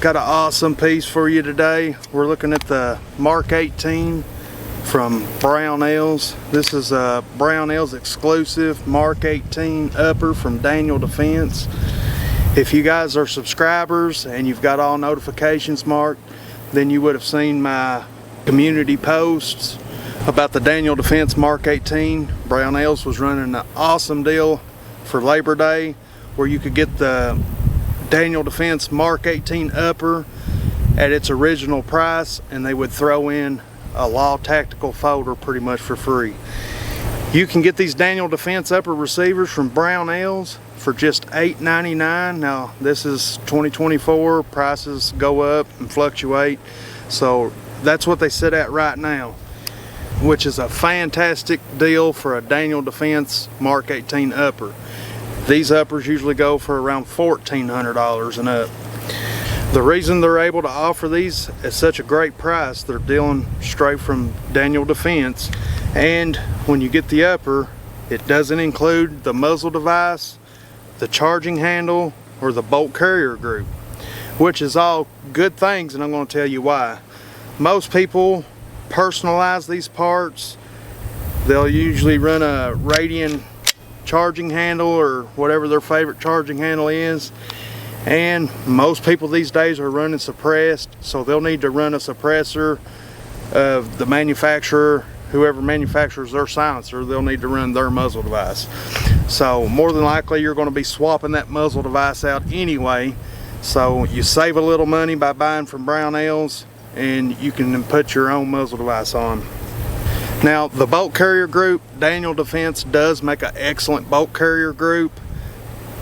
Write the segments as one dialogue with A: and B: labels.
A: Got an awesome piece for you today. We're looking at the Mk18 from Brownells. This is a Brownells exclusive Mk18 upper from Daniel Defense. If you guys are subscribers and you've got all notifications marked, then you would have seen my community posts about the Daniel Defense Mk18. Brownells was running an awesome deal for Labor Day where you could get the Daniel Defense Mk18 upper at its original price, and they would throw in a Law Tactical folder pretty much for free. You can get these Daniel Defense upper receivers from Brownells for just $8.99. Now this is 2024, prices go up and fluctuate, so that's what they sit at right now, which is a fantastic deal for a Daniel Defense Mk18 upper. These uppers usually go for around $1,400 and up. The reason they're able to offer these at such a great price, they're dealing straight from Daniel Defense, and when you get the upper, it doesn't include the muzzle device, the charging handle, or the bolt carrier group, which is all good things, and I'm going to tell you why. Most people personalize these parts. They'll usually run a Radian charging handle or whatever their favorite charging handle is, and most people these days are running suppressed, so they'll need to run a suppressor of the manufacturer, whoever manufactures their silencer, they'll need to run their muzzle device. So more than likely you're going to be swapping that muzzle device out anyway, so you save a little money by buying from Brownells and you can put your own muzzle device on. Now the bolt carrier group, Daniel Defense does make an excellent bolt carrier group,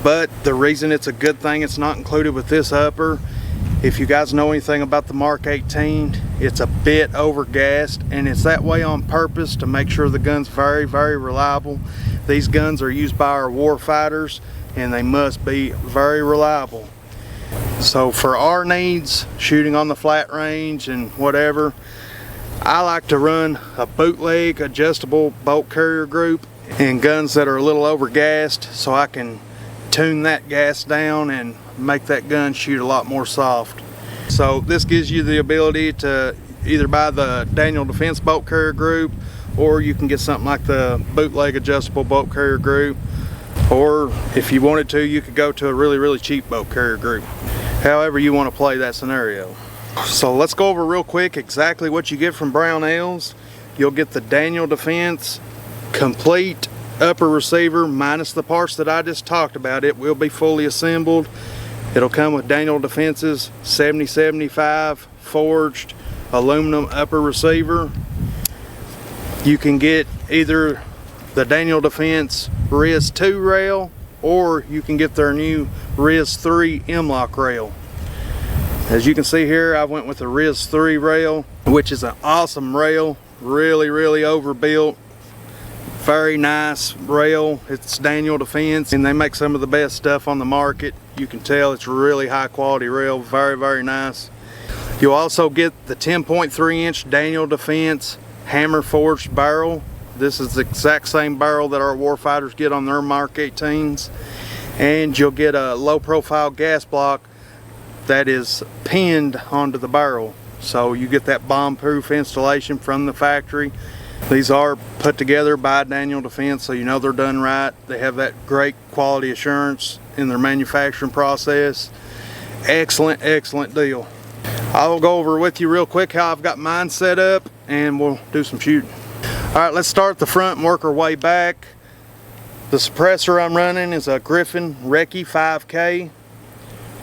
A: but the reason it's a good thing it's not included with this upper, if you guys know anything about the Mk18, it's a bit overgassed, and it's that way on purpose to make sure the gun's very, very reliable. These guns are used by our war fighters and they must be very reliable. So for our needs, shooting on the flat range and whatever, I like to run a bootleg adjustable bolt carrier group in guns that are a little overgassed, so I can tune that gas down and make that gun shoot a lot more soft. So this gives you the ability to either buy the Daniel Defense bolt carrier group, or you can get something like the bootleg adjustable bolt carrier group, or if you wanted to, you could go to a really, really cheap bolt carrier group. However you want to play that scenario. So let's go over real quick exactly what you get from Brownells. You'll get the Daniel Defense complete upper receiver minus the parts that I just talked about. It will be fully assembled. It'll come with Daniel Defense's 7075 forged aluminum upper receiver. You can get either the Daniel Defense RISII rail, or you can get their new RISIII M-LOK rail. As you can see here, I went with the RISIII rail, which is an awesome rail, really, really overbuilt, very nice rail. It's Daniel Defense, and they make some of the best stuff on the market. You can tell it's really high quality rail, very, very nice. You'll also get the 10.3 inch Daniel Defense hammer forged barrel. This is the exact same barrel that our warfighters get on their Mk18s, and you'll get a low profile gas block that is pinned onto the barrel, so you get that bomb proof installation from the factory. These are put together by Daniel Defense, so you know they're done right. They have that great quality assurance in their manufacturing process. Excellent, excellent deal. I'll go over with you real quick how I've got mine set up and we'll do some shooting. Alright, let's start at the front and work our way back. The suppressor I'm running is a Griffin RISII 5K.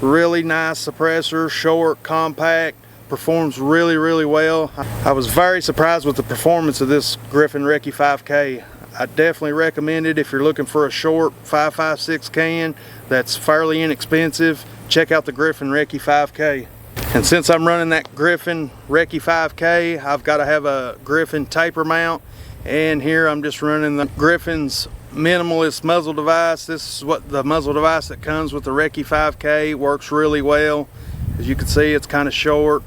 A: Really nice suppressor, short, compact, performs really, really well. I was very surprised with the performance of this Griffin RISII 5K. I definitely recommend it if you're looking for a short 5.56 can that's fairly inexpensive. Check out the Griffin RISII 5K. And since I'm running that Griffin RISII 5K, I've got to have a Griffin taper mount. And here I'm just running the Griffin's minimalist muzzle device. This is what the muzzle device that comes with the RISII 5K. Works really well. As you can see, it's kind of short.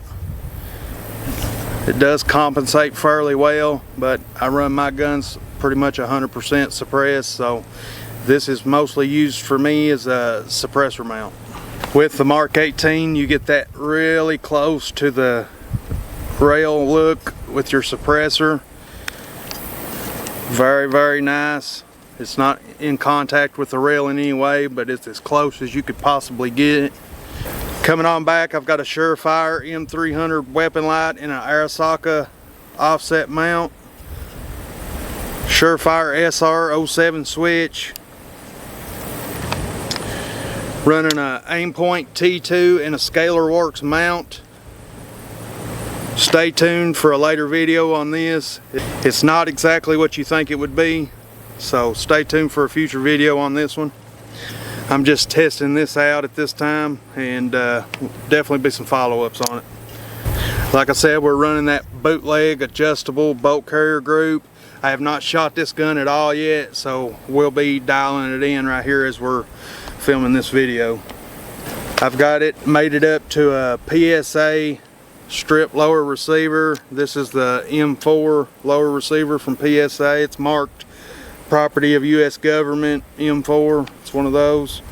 A: It does compensate fairly well, but I run my guns pretty much 100% suppressed, so this is mostly used for me as a suppressor mount. With the Mark 18, you get that really close to the rail look with your suppressor. Very, very nice. It's not in contact with the rail in any way, but it's as close as you could possibly get. Coming on back, I've got a Surefire M300 weapon light and an Arisaka offset mount. Surefire SR07 switch. Running a Aimpoint T2 and a Scalar Works mount. Stay tuned for a later video on this. It's not exactly what you think it would be, so stay tuned for a future video on this one. I'm just testing this out at this time, and definitely be some follow-ups on it. Like I said, we're running that bootleg adjustable bolt carrier group. I have not shot this gun at all yet, so we'll be dialing it in right here as we're filming this video. I've got it mated up to a PSA strip lower receiver. This is the M4 lower receiver from PSA. It's marked property of US government, M4. It's one of those.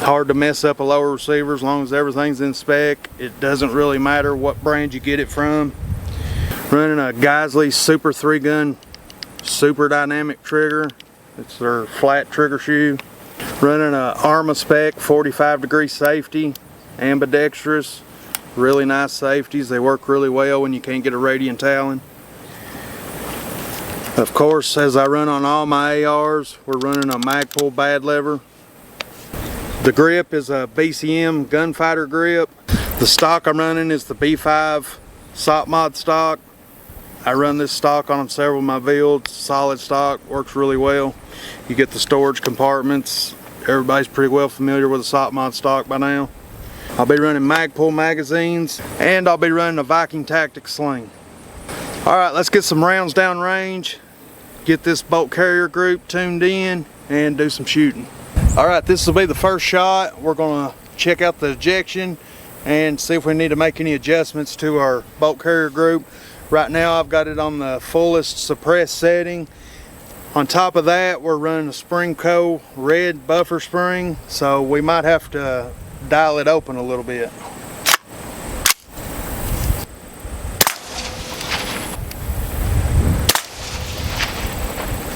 A: Hard to mess up a lower receiver as long as everything's in spec. It doesn't really matter what brand you get it from. Running a Geisley Super 3 gun super dynamic trigger. It's their flat trigger shoe. Running a Arma spec 45-degree safety, ambidextrous. Really nice safeties. They work really well when you can't get a radiant Talon. Of course, as I run on all my ARs, we're running a Magpul bad lever. The grip is a BCM gunfighter grip. The stock I'm running is the B5 SOP mod stock. I run this stock on several of my builds. Solid stock, works really well. You get the storage compartments. Everybody's pretty well familiar with the SOP mod stock by now. I'll be running Magpul magazines, and I'll be running a Viking Tactics sling. Alright, let's get some rounds down range, get this bolt carrier group tuned in, and do some shooting. Alright, this will be the first shot. We're going to check out the ejection and see if we need to make any adjustments to our bolt carrier group. Right now I've got it on the fullest suppressed setting. On top of that, we're running a Springco red buffer spring, so we might have to dial it open a little bit.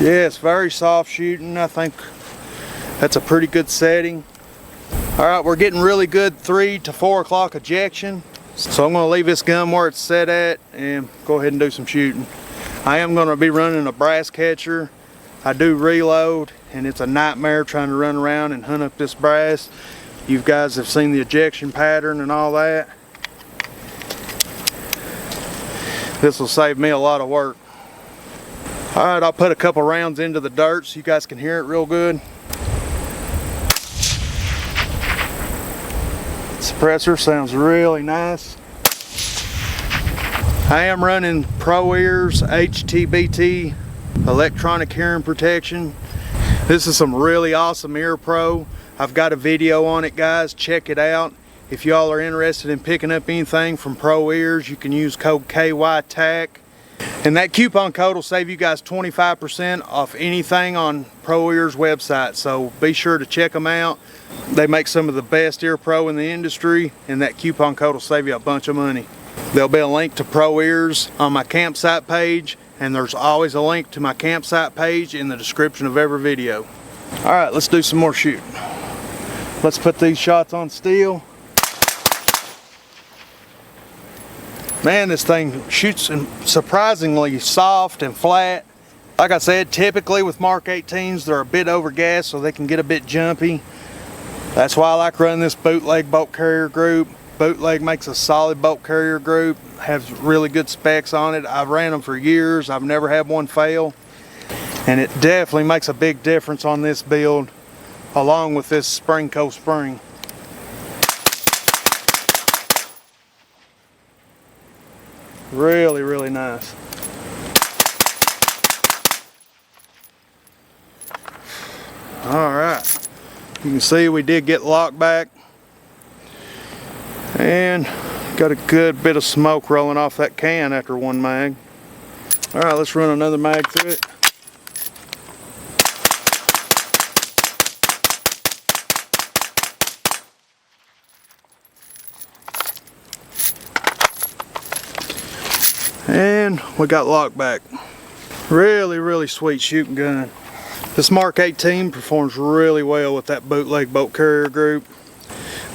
A: Yeah, it's very soft shooting. I think that's a pretty good setting. Alright, we're getting really good 3 to 4 o'clock ejection. So I'm going to leave this gun where it's set at and go ahead and do some shooting. I am going to be running a brass catcher. I do reload, and it's a nightmare trying to run around and hunt up this brass. You guys have seen the ejection pattern and all that. This will save me a lot of work. Alright, I'll put a couple rounds into the dirt so you guys can hear it real good. Suppressor sounds really nice. I am running Pro Ears HTBT electronic hearing protection. This is some really awesome ear pro. I've got a video on it, guys. Check it out. If y'all are interested in picking up anything from Pro Ears, you can use code KYTAC. And that coupon code will save you guys 25% off anything on Pro Ears website. So be sure to check them out. They make some of the best ear pro in the industry, and that coupon code will save you a bunch of money. There'll be a link to Pro Ears on my campsite page, and there's always a link to my campsite page in the description of every video. Alright, let's do some more shooting. Let's put these shots on steel. Man, this thing shoots surprisingly soft and flat. Like I said, typically with Mark 18s, they're a bit overgassed, so they can get a bit jumpy. That's why I like running this bootleg bolt carrier group. Bootleg makes a solid bolt carrier group, has really good specs on it. I've ran them for years. I've never had one fail. And it definitely makes a big difference on this build, along with this Springco spring. Really, really nice. Alright, you can see we did get locked back and got a good bit of smoke rolling off that can after one mag. Alright, let's run another mag through it. And we got locked back. Really, really sweet shooting gun. This Mark 18 performs really well with that bootleg bolt carrier group.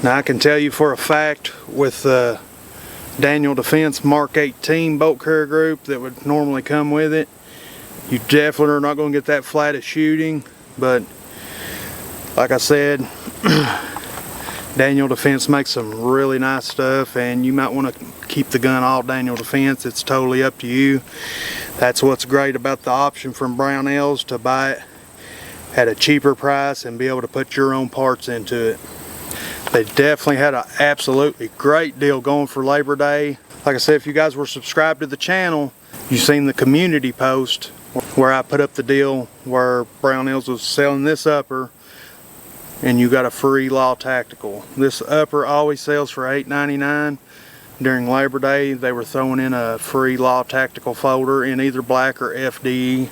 A: Now I can tell you for a fact with the Daniel Defense Mark 18 bolt carrier group that would normally come with it, you definitely are not going to get that flat of shooting. But like I said, Daniel Defense makes some really nice stuff, and you might want to keep the gun all Daniel Defense. It's totally up to you. That's what's great about the option from Brownells, to buy it at a cheaper price and be able to put your own parts into it. They definitely had an absolutely great deal going for Labor Day. Like I said, if you guys were subscribed to the channel, you've seen the community post where I put up the deal where Brownells was selling this upper and you got a free Law Tactical. This upper always sells for $8.99. During Labor Day, they were throwing in a free Law Tactical folder in either black or FDE.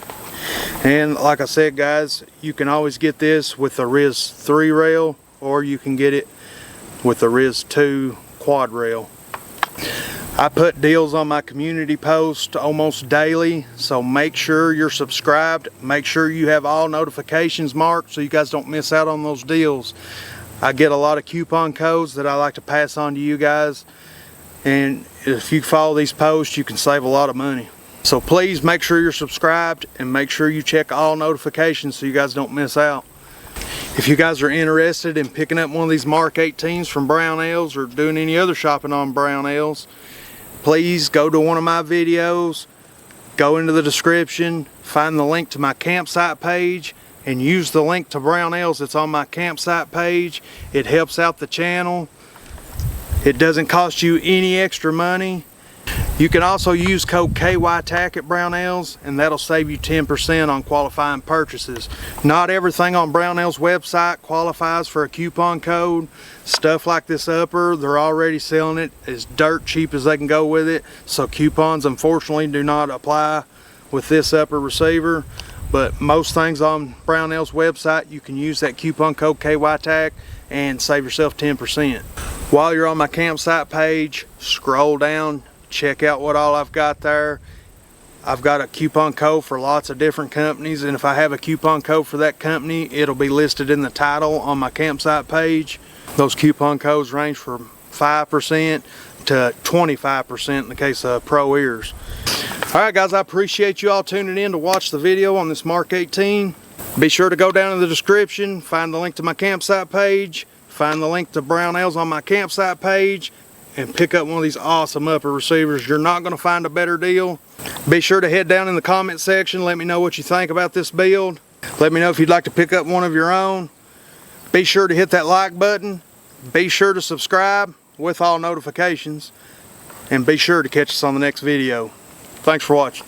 A: And like I said, guys, you can always get this with the RISII rail, or you can get it with the RISII quad rail. I put deals on my community post almost daily, so make sure you're subscribed. Make sure you have all notifications marked so you guys don't miss out on those deals. I get a lot of coupon codes that I like to pass on to you guys, and if you follow these posts, you can save a lot of money. So please make sure you're subscribed and make sure you check all notifications so you guys don't miss out. If you guys are interested in picking up one of these Mark 18s from Brownells or doing any other shopping on Brownells, please go to one of my videos, go into the description, find the link to my campsite page, and use the link to Brownells that's on my campsite page. It helps out the channel. It doesn't cost you any extra money. You can also use code KYTAC at Brownells, and that'll save you 10% on qualifying purchases. Not everything on Brownells website qualifies for a coupon code. Stuff like this upper, they're already selling it as dirt cheap as they can go with it, so coupons unfortunately do not apply with this upper receiver. But most things on Brownells website, you can use that coupon code KYTAC and save yourself 10%. While you're on my campsite page, scroll down, check out what all I've got there. I've got a coupon code for lots of different companies, and if I have a coupon code for that company, it'll be listed in the title on my campsite page. Those coupon codes range from 5% to 25% in the case of Pro Ears. Alright guys, I appreciate you all tuning in to watch the video on this Mark 18. Be sure to go down in the description, find the link to my campsite page, find the link to Brownells on my campsite page, and pick up one of these awesome upper receivers. You're not going to find a better deal. Be sure to head down in the comment section, let me know what you think about this build. Let me know if you'd like to pick up one of your own. Be sure to hit that like button. Be sure to subscribe with all notifications. And be sure to catch us on the next video. Thanks for watching.